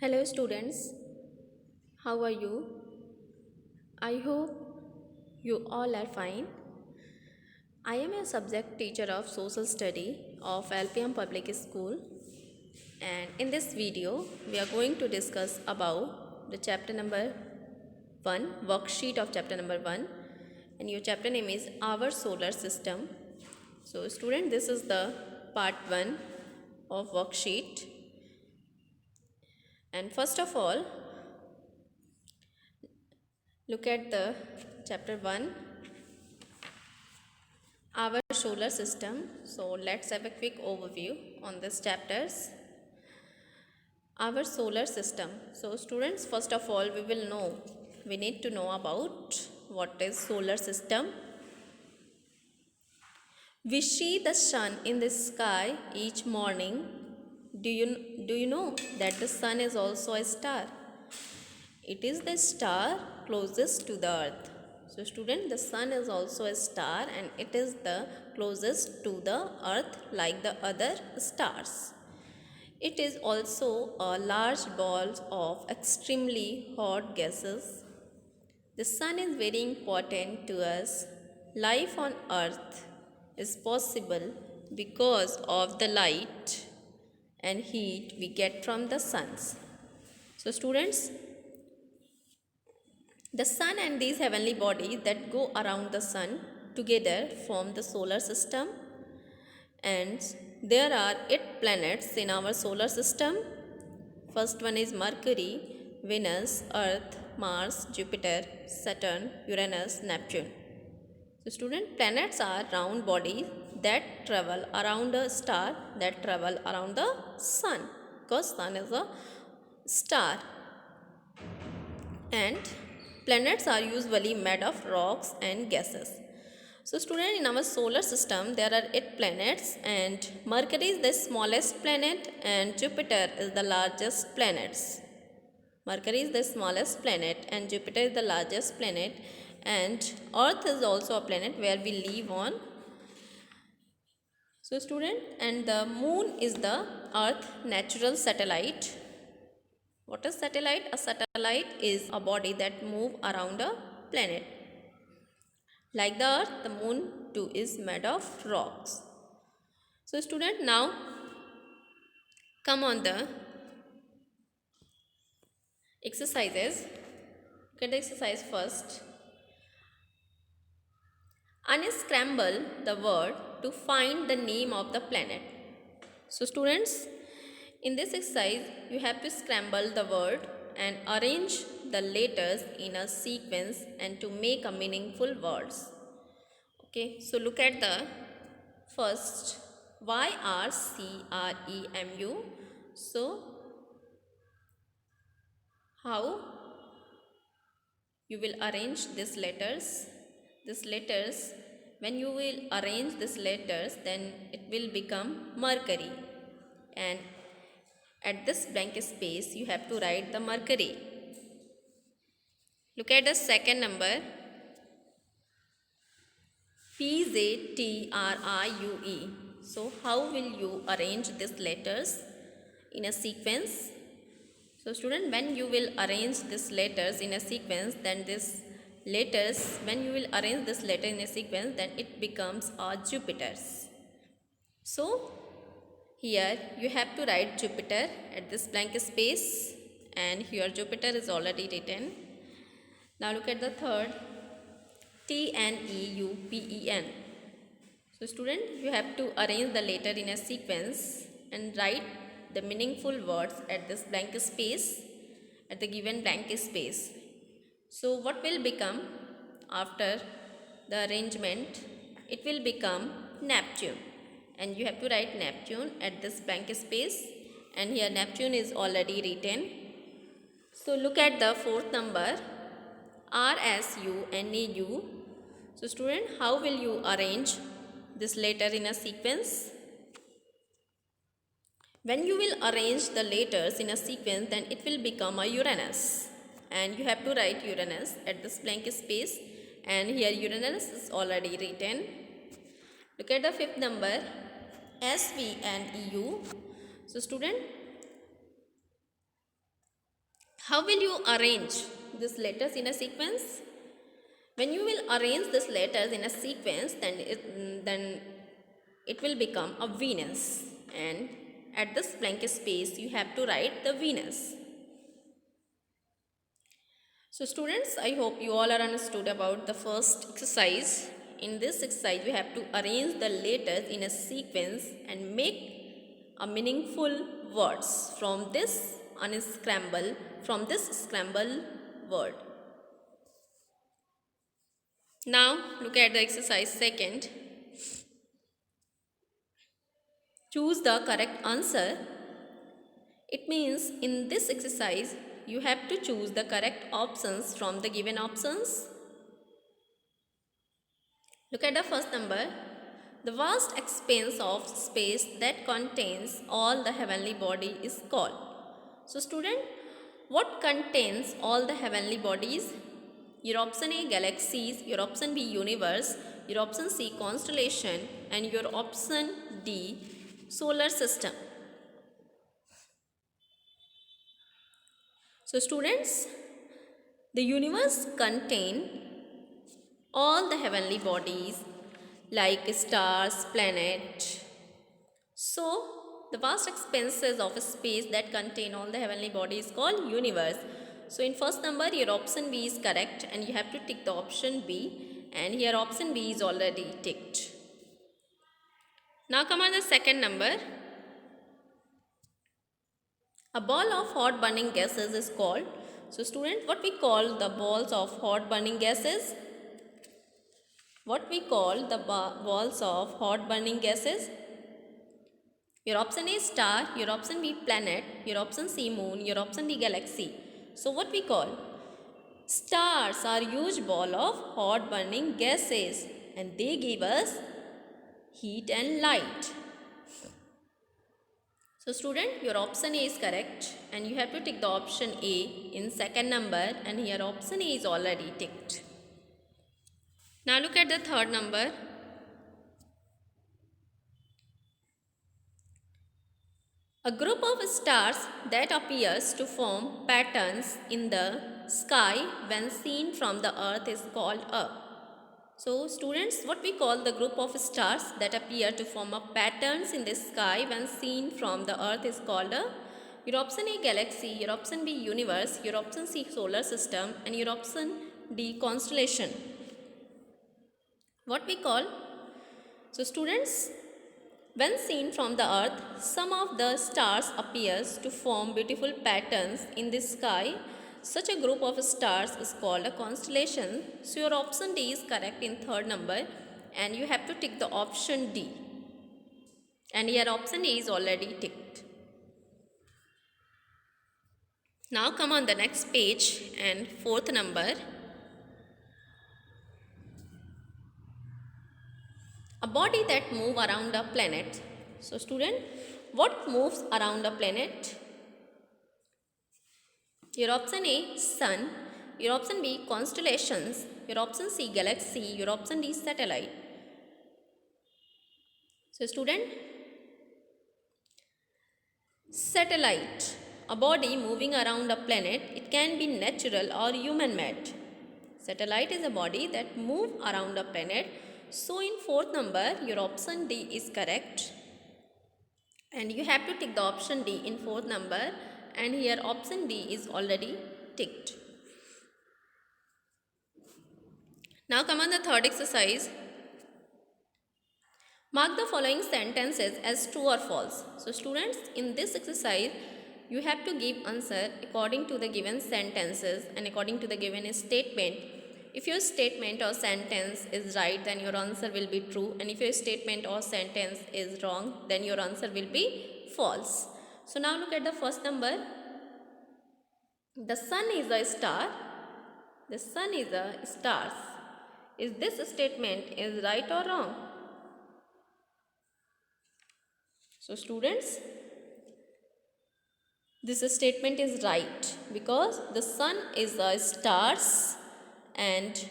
Hello students, how are you? I hope you all are fine. I am a subject teacher of social study of LPM Public School, and in this video we are going to discuss about the chapter number 1, worksheet of chapter number 1, and your chapter name is Our Solar System. So student, this is the part 1 of worksheet, and first of all look at the chapter 1, our solar system. So let's have a quick overview on this chapters. Our solar system. So students, first of all we need to know about what is solar system. We see the sun in the sky each morning. Do you know that the sun is also a star? It is the star closest to the earth. So student, the sun is also a star and it is the closest to the earth like the other stars. It is also a large ball of extremely hot gases. The sun is very important to us. Life on earth is possible because of the light and heat we get from the suns. So students, the sun and these heavenly bodies that go around the sun together form the solar system, and there are 8 planets in our solar system. First one is Mercury, Venus, Earth, Mars, Jupiter, Saturn, Uranus, Neptune. So student, planets are round bodies that travel around a star that travel around the sun, because sun is a star, and planets are usually made of rocks and gases. So student, in our solar system there are 8 planets, and Mercury is the smallest planet and Jupiter is the largest planet. Mercury is the smallest planet and Jupiter is the largest planet, and Earth is also a planet where we live on. So student, and the moon is the Earth natural satellite. What is satellite? A satellite is a body that move around a planet. Like the earth, the moon too is made of rocks. So student, now come on the exercises. Look at the exercise first. Unscramble the word to find the name of the planet. So students, in this exercise you have to scramble the word and arrange the letters in a sequence and to make a meaningful words. Okay, so look at the first YRCREMU. So how you will arrange these letters? These letters, when you will arrange these letters, then it will become Mercury, and at this blank space you have to write the Mercury. Look at the second number, PZTRIUE. So how will you arrange these letters in a sequence? So student, when you will arrange these letters in a sequence, then when you will arrange this letter in a sequence, then it becomes a Jupiter's. So here you have to write Jupiter at this blank space, and here Jupiter is already written. Now look at the third, TNEUPEN. So student, you have to arrange the letter in a sequence and write the meaningful words at this blank space, at the given blank space. So what will become after the arrangement? It will become Neptune, and you have to write Neptune at this blank space, and here Neptune is already written. So look at the fourth number, RSUNEU. So student, how will you arrange this letter in a sequence? When you will arrange the letters in a sequence, then it will become a Uranus, and you have to write Uranus at this blank space, and here Uranus is already written. Look at the fifth number, SVNEU. So student, How will you arrange these letters in a sequence? When you will arrange these letters in a sequence, then it will become a Venus. And at this blank space, you have to write the Venus. So students, I hope you all are understood about the first exercise. In this exercise, you have to arrange the letters in a sequence and make a meaningful words from this scramble word. Now look at the exercise second. Choose the correct answer. It means in this exercise, you have to choose the correct options from the given options. Look at the first number. The vast expanse of space that contains all the heavenly body is called. So student, what contains all the heavenly bodies? Your option A, galaxies, your option B, universe, your option C, constellation, and your option D, solar system. So students, the universe contains all the heavenly bodies like stars, planets. So, the vast expanses of space that contain all the heavenly bodies is called universe. So, in first number, your option B is correct and you have to tick the option B, and here option B is already ticked. Now come on the second number. A ball of hot burning gases is called. So, student, what we call the balls of hot burning gases? What we call the balls of hot burning gases? Your option A star, your option B planet, your option C moon, your option D galaxy. So what we call? Stars are huge ball of hot burning gases and they give us heat and light. So student, your option A is correct and you have to tick the option A in second number, and here option A is already ticked. Now look at the third number. A group of stars that appears to form patterns in the sky when seen from the earth is called a. So students, what we call the group of stars that appear to form a patterns in the sky when seen from the earth is called a. Your option A galaxy, your option B universe, your option C solar system, and your option D constellation. What we call? So students, when seen from the earth, some of the stars appears to form beautiful patterns in the sky. Such a group of stars is called a constellation. So your option D is correct in third number and you have to tick the option D. And here option A is already ticked. Now come on the next page and fourth number. A body that moves around a planet. So student, what moves around a planet? Your option A, sun. Your option B, constellations. Your option C, galaxy. Your option D, satellite. So student, satellite. A body moving around a planet. It can be natural or human-made. Satellite is a body that moves around a planet. So in fourth number, your option D is correct. And you have to tick the option D in fourth number, and here option D is already ticked. Now come on the third exercise. Mark the following sentences as true or false. So students, in this exercise, you have to give answer according to the given sentences and according to the given statement. If your statement or sentence is right, then your answer will be true, and if your statement or sentence is wrong, then your answer will be false. So now look at the first number. The sun is a star. The sun is a star. Is this statement is right or wrong? So students, this statement is right because the sun is a star and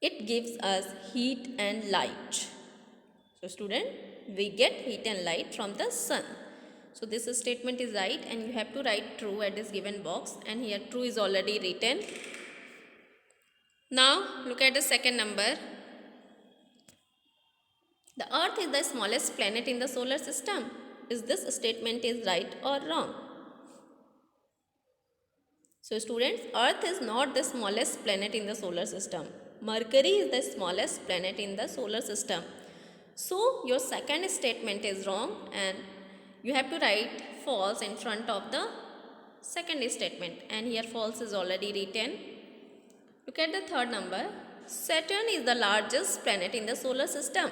it gives us heat and light. So student, we get heat and light from the sun. So this statement is right and you have to write true at this given box, and here true is already written. Now look at the second number. The Earth is the smallest planet in the solar system. Is this statement is right or wrong? So students, Earth is not the smallest planet in the solar system. Mercury is the smallest planet in the solar system. So your second statement is wrong and you have to write false in front of the second statement, and here false is already written. Look at the third number. Saturn is the largest planet in the solar system.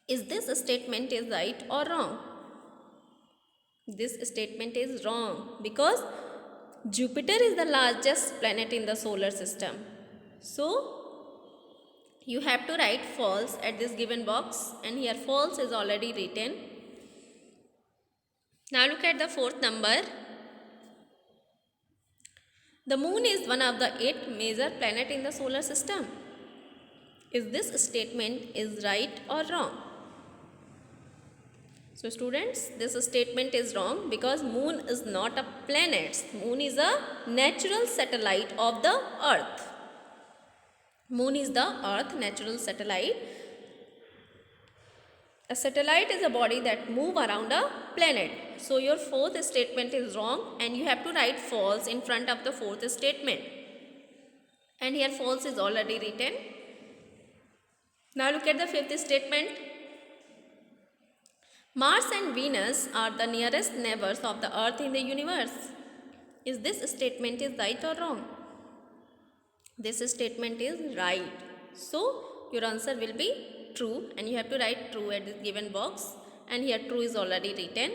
Is this statement is right or wrong? This statement is wrong because Jupiter is the largest planet in the solar system. So you have to write false at this given box, and here false is already written. Now look at the fourth number. The moon is one of the 8 major planets in the solar system. Is this statement is right or wrong? So students, this statement is wrong because moon is not a planet. Moon is a natural satellite of the Earth. Moon is the Earth natural satellite. A satellite is a body that moves around a planet. So your fourth statement is wrong and you have to write false in front of the fourth statement. And here false is already written. Now look at the fifth statement. Mars and Venus are the nearest neighbors of the Earth in the universe. Is this statement is right or wrong? This statement is right. So your answer will be true, and you have to write true at this given box, and here true is already written.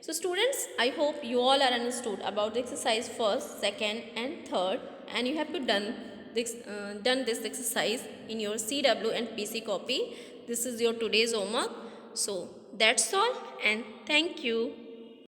So students, I hope you all are understood about the exercise first, second and third, and you have to done this exercise in your CW and PC copy. This is your today's homework. So that's all, and thank you.